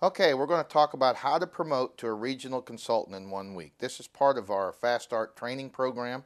Okay, we're going to talk about how to promote to a regional consultant in 1 week. This is part of our Fast Start training program.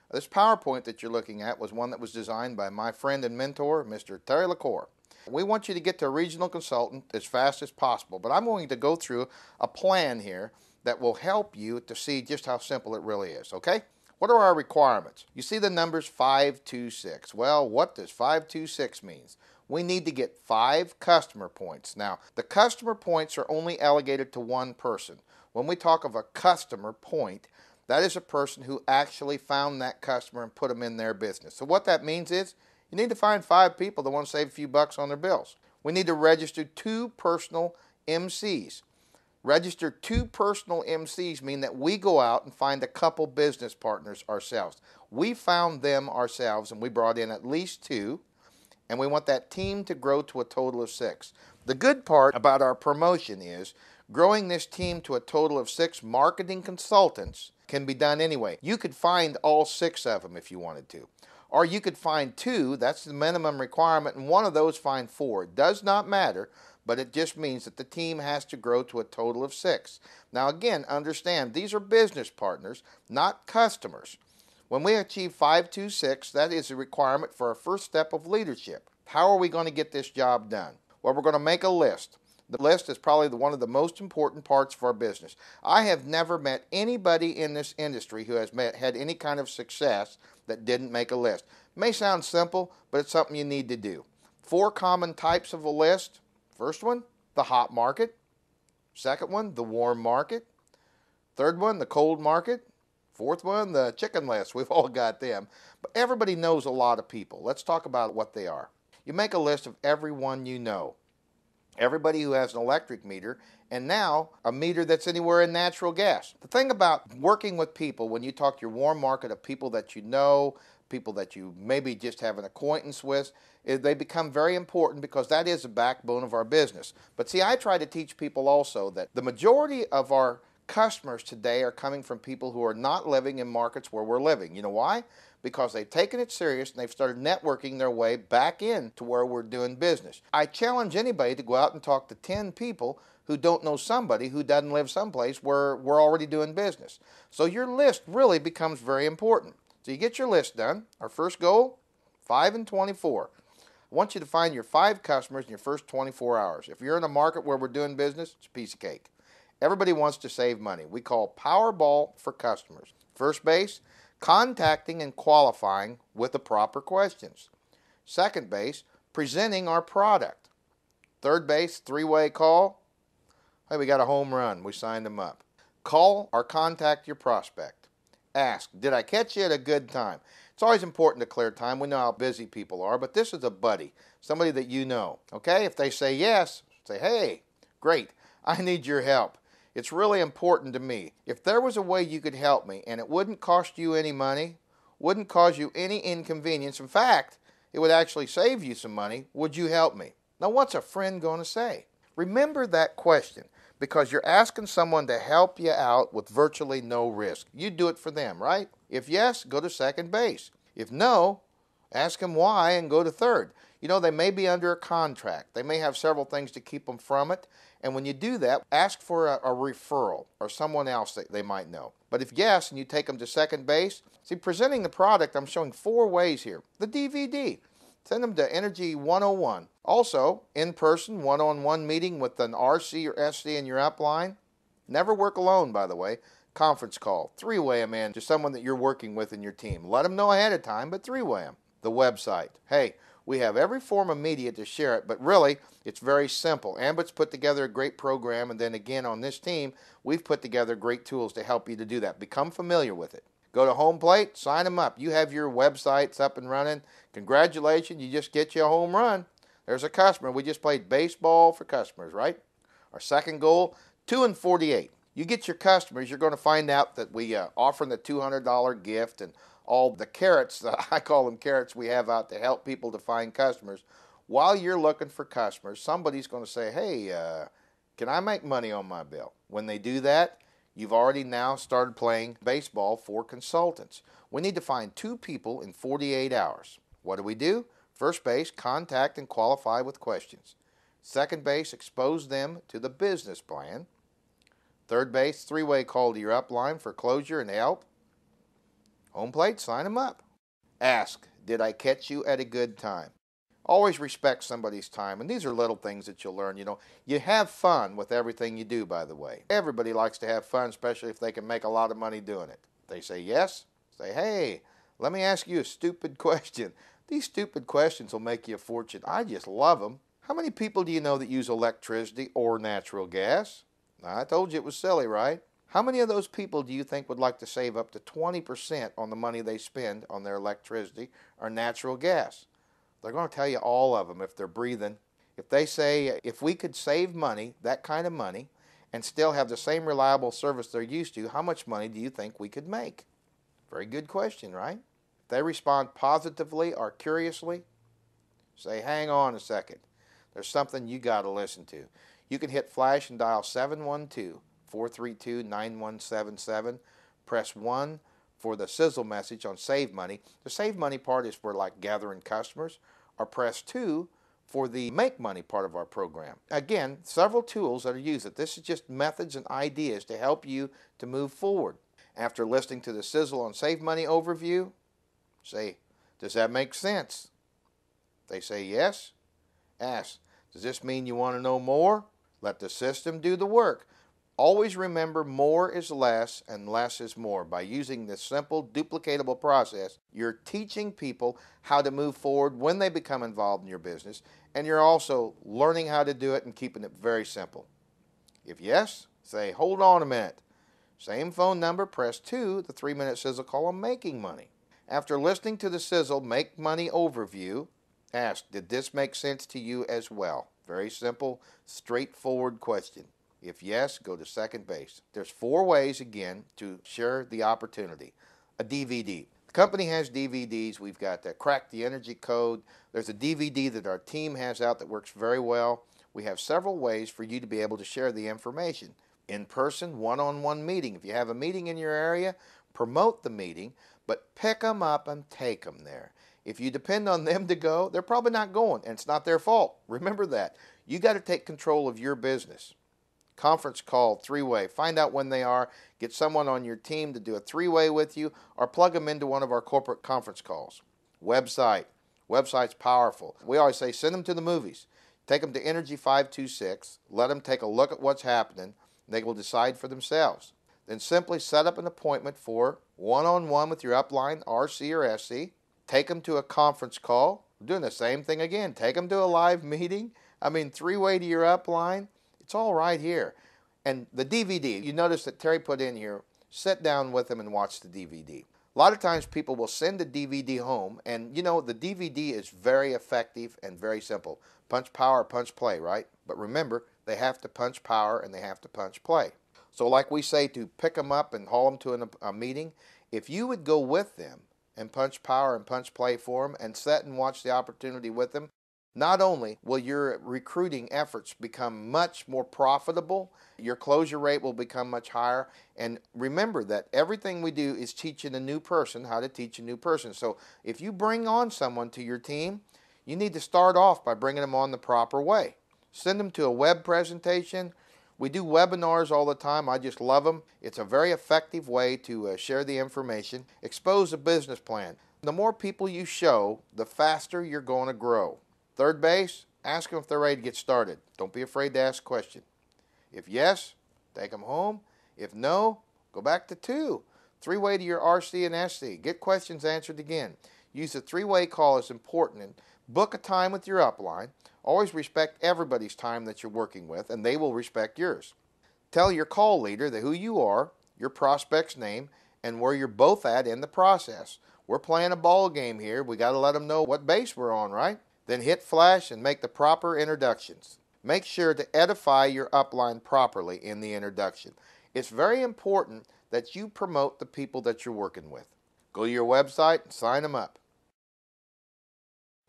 This PowerPoint that you're looking at was one that was designed by my friend and mentor, Mr. Terry LaCour. We want you to get to a regional consultant as fast as possible, but I'm going to go through a plan here that will help you to see just how simple it really is, okay? What are our requirements? You see the numbers 526. Well, what does 526 mean? We need to get 5 customer points. Now, the customer points are only allocated to one person. When we talk of a customer point, that is a person who actually found that customer and put them in their business. So what that means is you need to find 5 people that want to save a few bucks on their bills. We need to register 2 personal MCs. Register 2 personal MCs mean that we go out and find a couple business partners ourselves. We found them ourselves and we brought in at least 2. And we want that team to grow to a total of 6. The good part about our promotion is growing this team to a total of 6 marketing consultants can be done anyway. You could find all 6 of them if you wanted to. Or you could find 2, that's the minimum requirement, and one of those find 4. It does not matter, but it just means that the team has to grow to a total of 6. Now again, understand, these are business partners, not customers. When we achieve 526, that is a requirement for our first step of leadership. How are we going to get this job done? Well, we're going to make a list. The list is probably one of the most important parts of our business. I have never met anybody in this industry who has had any kind of success that didn't make a list. It may sound simple, but it's something you need to do. 4 common types of a list. First one, the hot market. Second one, the warm market. Third one, the cold market. Fourth one, the chicken list. We've all got them. But everybody knows a lot of people. Let's talk about what they are. You make a list of everyone you know. Everybody who has an electric meter, and now a meter that's anywhere in natural gas. The thing about working with people, when you talk your warm market of people that you know, people that you maybe just have an acquaintance with, they become very important because that is the backbone of our business. But see, I try to teach people also that the majority of our customers today are coming from people who are not living in markets where we're living. You know why? Because they've taken it serious and they've started networking their way back in to where we're doing business. I challenge anybody to go out and talk to 10 people who don't know somebody who doesn't live someplace where we're already doing business. So your list really becomes very important. So you get your list done. Our first goal, 5 and 24. I want you to find your 5 customers in your first 24 hours. If you're in a market where we're doing business, it's a piece of cake. Everybody wants to save money. We call POWERBall for customers. First base, contacting and qualifying with the proper questions. Second base, presenting our product. Third base, 3-way call. Hey, we got a home run. We signed them up. Call or contact your prospect. Ask, did I catch you at a good time? It's always important to clear time. We know how busy people are, but this is a buddy, somebody that you know. Okay, if they say yes, say, hey, great, I need your help. It's really important to me. If there was a way you could help me and it wouldn't cost you any money, wouldn't cause you any inconvenience, in fact, it would actually save you some money, would you help me? Now, what's a friend going to say? Remember that question because you're asking someone to help you out with virtually no risk. You do it for them, right? If yes, go to second base. If no, ask them why and go to third. You know, they may be under a contract. They may have several things to keep them from it. And when you do that, ask for a referral or someone else that they might know. But if yes, and you take them to second base, see, presenting the product, I'm showing 4 ways here. The DVD. Send them to Energy 101. Also, in-person, one-on-one meeting with an RC or SC in your upline. Never work alone, by the way. Conference call. 3-way them in to someone that you're working with in your team. Let them know ahead of time, but 3-way them. The website. Hey, we have every form of media to share it, but really, it's very simple. Ambert's put together a great program, and then again on this team, we've put together great tools to help you to do that. Become familiar with it. Go to home plate, sign them up. You have your websites up and running. Congratulations, you just get you a home run. There's a customer. We just played baseball for customers, right? Our second goal, 2 and 48. You get your customers, you're going to find out that we offer the $200 gift and all the carrots, I call them carrots, we have out to help people to find customers. While you're looking for customers, somebody's going to say, hey, can I make money on my bill? When they do that, you've already now started playing baseball for consultants. We need to find 2 people in 48 hours. What do? First base, contact and qualify with questions. Second base, expose them to the business plan. Third base, three-way call to your upline for closure and help. Home plate, sign them up. Ask, did I catch you at a good time? Always respect somebody's time, and these are little things that you'll learn. You have fun with everything you do, by the way. Everybody likes to have fun, especially if they can make a lot of money doing it. If they say yes, say, hey, let me ask you a stupid question. These stupid questions will make you a fortune. I just love them. How many people do you know that use electricity or natural gas? Now, I told you it was silly, right? How many of those people do you think would like to save up to 20% on the money they spend on their electricity or natural gas? They're going to tell you all of them if they're breathing. If they say, if we could save money, that kind of money, and still have the same reliable service they're used to, how much money do you think we could make? Very good question, right? If they respond positively or curiously, say, hang on a second. There's something you got to listen to. You can hit flash and dial 712-432-9177. Press 1 for the sizzle message on Save Money. The Save Money part is for like gathering customers. Or press 2 for the Make Money part of our program. Again, several tools that are used. This is just methods and ideas to help you to move forward. After listening to the Sizzle on Save Money overview, say, does that make sense? They say yes. Ask, does this mean you want to know more? Let the system do the work. Always remember, more is less and less is more. By using this simple, duplicatable process, you're teaching people how to move forward when they become involved in your business, and you're also learning how to do it and keeping it very simple. If yes, say, hold on a minute. Same phone number, press 2, the 3-minute sizzle call on Making Money. After listening to the Sizzle Make Money overview, ask, did this make sense to you as well? Very simple, straightforward question. If yes, go to second base. There's 4 ways, again, to share the opportunity. A DVD. The company has DVDs. We've got Crack the Energy Code. There's a DVD that our team has out that works very well. We have several ways for you to be able to share the information. In person, one-on-one meeting. If you have a meeting in your area, promote the meeting, but pick them up and take them there. If you depend on them to go, they're probably not going, and it's not their fault. Remember that. You got to take control of your business. Conference call, 3-way. Find out when they are. Get someone on your team to do a 3-way with you, or plug them into one of our corporate conference calls. Website. Website's powerful. We always say send them to the movies. Take them to Energy 526. Let them take a look at what's happening. They will decide for themselves. Then simply set up an appointment for one-on-one with your upline, RC or SC. Take them to a conference call. We're doing the same thing again. Take them to a live meeting. 3-way to your upline. It's all right here. And the DVD, you notice that Terry put in here, sit down with them and watch the DVD. A lot of times people will send the DVD home, and the DVD is very effective and very simple. Punch power, punch play, right? But remember, they have to punch power and they have to punch play. So like we say, to pick them up and haul them to a meeting, if you would go with them and punch power and punch play for them and sit and watch the opportunity with them, not only will your recruiting efforts become much more profitable, your closure rate will become much higher. And remember that everything we do is teaching a new person how to teach a new person. So if you bring on someone to your team, you need to start off by bringing them on the proper way. Send them to a web presentation. We do webinars all the time. I just love them. It's a very effective way to share the information. Expose a business plan. The more people you show, the faster you're going to grow. Third base, ask them if they're ready to get started. Don't be afraid to ask a question. If yes, take them home. If no, go back to 2. 3-way to your RC and SC. Get questions answered again. Use the 3-way call is important. And book a time with your upline. Always respect everybody's time that you're working with, and they will respect yours. Tell your call leader who you are, your prospect's name, and where you're both at in the process. We're playing a ball game here. We got to let them know what base we're on, right? Then hit flash and make the proper introductions. Make sure to edify your upline properly in the introduction. It's very important that you promote the people that you're working with. Go to your website and sign them up.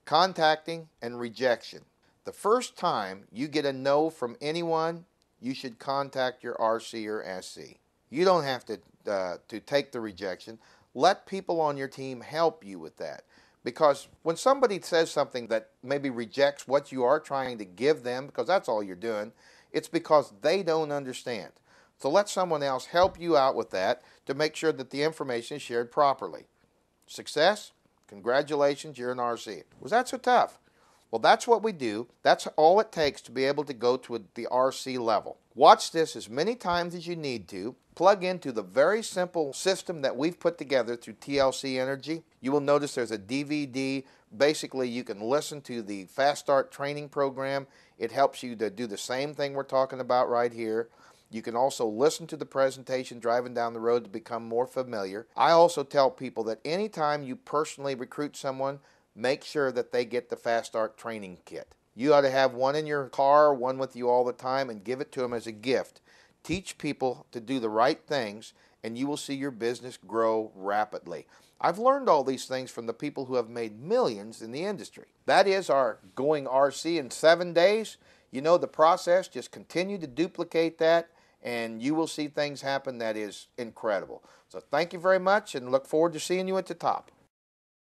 Contacting and rejection. The first time you get a no from anyone, you should contact your RC or SC. You don't have to take the rejection. Let people on your team help you with that. Because when somebody says something that maybe rejects what you are trying to give them, because that's all you're doing, it's because they don't understand. So let someone else help you out with that to make sure that the information is shared properly. Success? Congratulations, you're an RC. Was that so tough? Well, that's what we do. That's all it takes to be able to go to the RC level. Watch this as many times as you need to. Plug into the very simple system that we've put together through TLC Energy. You will notice there's a DVD. Basically, you can listen to the Fast Start training program. It helps you to do the same thing we're talking about right here. You can also listen to the presentation driving down the road to become more familiar. I also tell people that anytime you personally recruit someone, make sure that they get the Fast Start training kit. You ought to have one in your car, one with you all the time, and give it to them as a gift. Teach people to do the right things, and you will see your business grow rapidly. I've learned all these things from the people who have made millions in the industry. That is our going RC in 7 days. You know the process. Just continue to duplicate that, and you will see things happen that is incredible. So thank you very much, and look forward to seeing you at the top.